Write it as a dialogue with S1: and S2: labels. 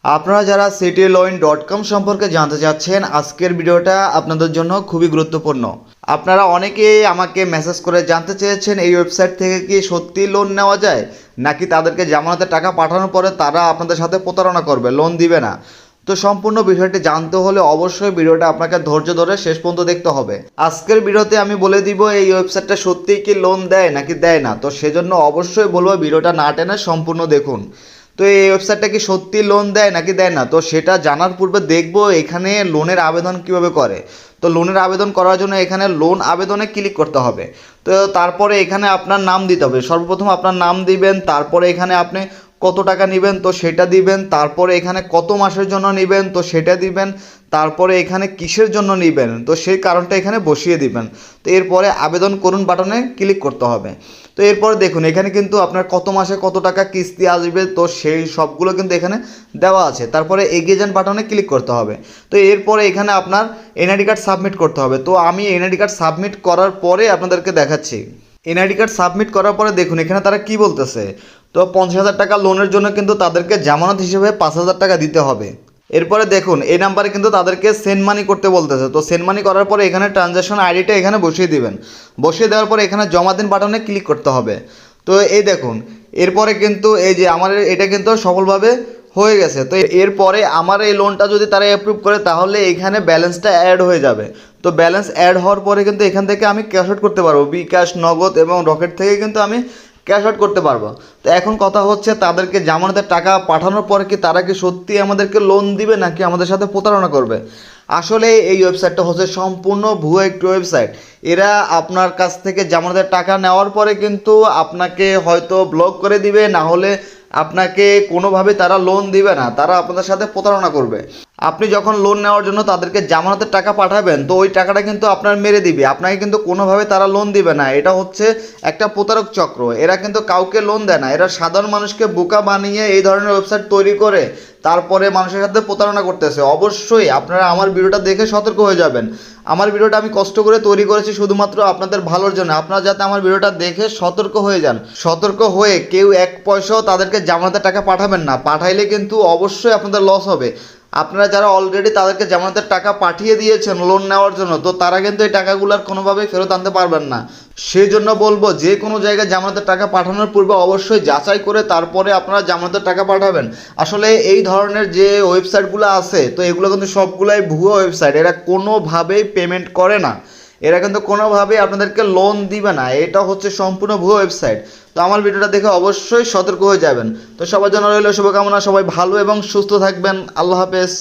S1: আপনারা যারা cityloan.com সম্পর্কে জানতে চাচ্ছেন, আজকের ভিডিওটা আপনাদের জন্য খুবই গুরুত্বপূর্ণ। আপনারা অনেকেই আমাকে মেসেজ করে জানতে চেয়েছেন এই ওয়েবসাইট থেকে কি সত্যি লোন নেওয়া যায়, নাকি তাদেরকে জামানতে টাকা পাঠানোর পরে তারা আপনাদের সাথে প্রতারণা করবে, লোন দিবে না। তো সম্পূর্ণ বিষয়টি জানতে হলে অবশ্যই ভিডিওটা আপনাকে ধৈর্য ধরে শেষ পর্যন্ত দেখতে হবে। আজকের ভিডিওতে আমি বলে দিব এই ওয়েবসাইটটা সত্যিই কি লোন দেয় নাকি দেয় না। তো সেজন্য অবশ্যই বলবো ভিডিওটা না টেনে সম্পূর্ণ দেখুন। তো এই ওয়েবসাইটটা কি সত্যি লোন দেয় নাকি দেয় না, তো সেটা জানার পূর্বে দেখব এখানে লোনের আবেদন কিভাবে করে। তো লোনের আবেদন করার জন্য এখানে লোন আবেদনে ক্লিক করতে হবে। তো তারপরে এখানে আপনার নাম দিতে হবে। সর্বপ্রথম আপনার নাম দিবেন, তারপরে এখানে আপনি কত টাকা নেবেন তো সেটা দিবেন, তারপরে এখানে কত মাসের জন্য নেবেন তো সেটা দিবেন, তারপরে এখানে কিসের জন্য নেবেন তো সেই কারণটা এখানে বসিয়ে দিবেন। তো এরপরে আবেদন করুন বাটনে ক্লিক করতে হবে। তো এরপরে দেখুন এখানে কিন্তু আপনার কত মাসে কত টাকা কিস্তি আসবে তো সেই সবগুলো কিন্তু এখানে দেওয়া আছে। তারপরে এগিয়ে যান বাটনে ক্লিক করতে হবে। তো এরপরে এখানে আপনার এনআইডি কার্ড সাবমিট করতে হবে। তো আমি এনআইডি কার্ড সাবমিট করার পরে আপনাদেরকে দেখাচ্ছি। এনআইডি কার্ড সাবমিট করার পরে দেখুন এখানে তারা কি বলতেছে। তো 50,000 টাকা লোনের জন্য কিন্তু তাদেরকে জামানত হিসেবে 5,000 টাকা দিতে হবে। এরপরে দেখুন এই নাম্বারে কিন্তু তাদেরকে সেন্ড মানি করতে বলতেছে। তো সেন্ড মানি করার পরে এখানে ট্রানজ্যাকশন আইডিটা এখানে বসিয়ে দিবেন। বসিয়ে দেওয়ার পরে এখানে জমা দিন বাটনে ক্লিক করতে হবে। তো এই দেখুন এরপরে কিন্তু এই যে আমার এটা কিন্তু সফলভাবে হয়ে গেছে। তো এরপরে আমার এই লোনটা যদি তারা অ্যাপ্রুভ করে তাহলে এখানে ব্যালেন্সটা অ্যাড হয়ে যাবে। তো ব্যালেন্স অ্যাড হওয়ার পরে কিন্তু এখান থেকে আমি ক্যাশ আউট করতে পারবো, বিকাশ, নগদ এবং রকেট থেকে কিন্তু আমি ক্যাশ আউট করতে পারবো। তো এখন কথা হচ্ছে তাদেরকে জামানতের টাকা পাঠানোর পরে কি তারা কি সত্যি আমাদেরকে লোন দিবে নাকি আমাদের সাথে প্রতারণা করবে। আসলে এই ওয়েবসাইটটা হচ্ছে সম্পূর্ণ ভুয়ো একটি ওয়েবসাইট। এরা আপনার কাছ থেকে জামানতের টাকা নেওয়ার পরে কিন্তু আপনাকে হয়তো ব্লক করে দিবে, না হলে আপনাকে কোনোভাবে তারা লোন দিবে না, তারা আপনাদের সাথে প্রতারণা করবে। আপনি যখন লোন নেওয়ার জন্য তাদেরকে জামানতের টাকা পাঠাবেন তো ওই টাকাটা কিন্তু আপনার মেরে দিবে, আপনাকে কিন্তু কোনোভাবে তারা লোন দিবে না। এটা হচ্ছে একটা প্রতারক চক্র। এরা কিন্তু কাউকে লোন দেয় না, এরা সাধারণ মানুষকে বোকা বানিয়ে এই ধরনের ওয়েবসাইট তৈরি করে তারপরে মানুষের সাথে প্রতারণা করতেছে। অবশ্যই আপনারা আমার ভিডিওটা দেখে সতর্ক হয়ে যাবেন। আমার ভিডিওটা আমি কষ্ট করে তৈরি করেছি শুধুমাত্র আপনাদের ভালোর জন্য। আপনারা যাতে আমার ভিডিওটা দেখে সতর্ক হয়ে যান। সতর্ক হয়ে কেউ এক পয়সাও তাদেরকে জামানতের টাকা পাঠাবেন না, পাঠাইলে কিন্তু অবশ্যই আপনাদের লস হবে। আপনারা যারা অলরেডি তাদেরকে জামানতের টাকা পাঠিয়ে দিয়েছেন লোন নেওয়ার জন্য, তো তারা কিন্তু এই টাকাগুলো আর কোনোভাবেই ফেরত আনতে পারবেন না। সেই জন্য বলবো যে কোনো জায়গায় জামানতের টাকা পাঠানোর পূর্বে অবশ্যই যাচাই করে তারপরে আপনারা জামানতের টাকা পাঠাবেন। আসলে এই ধরনের যে ওয়েবসাইটগুলো আছে তো এগুলো কিন্তু সবগুলাই ভুয়ো ওয়েবসাইট। এরা কোনোভাবেই পেমেন্ট করে না, এরা কিন্তু কোনোভাবেই আপনাদেরকে লোন দিবে না। এটা হচ্ছে সম্পূর্ণ ভুয়ো ওয়েবসাইট। তো আমার ভিডিওটা দেখে অবশ্যই সতর্ক হয়ে যাবেন। তো সবার জন্য রইল শুভকামনা, সবাই ভালো এবং সুস্থ থাকবেন। আল্লাহ হাফেজ।